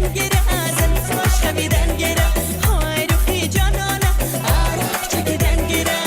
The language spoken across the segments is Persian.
چکیدن گره زلف باش خمیدن گره های روحی جانانه عرق چکیدن گره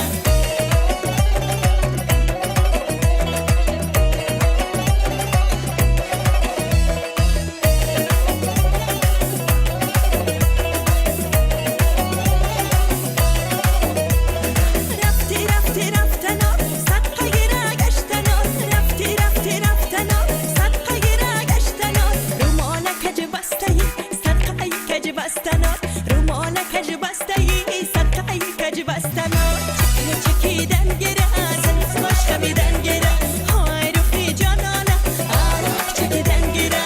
چکیدن گره زلف باش خمیدن گره های روحی جانانه عرق چکیدن گره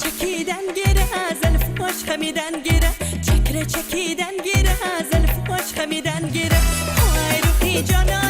چکیدن گره زلف باش خمیدن گره چکیدن گره زلف باش خمیدن گره های روحی جانانه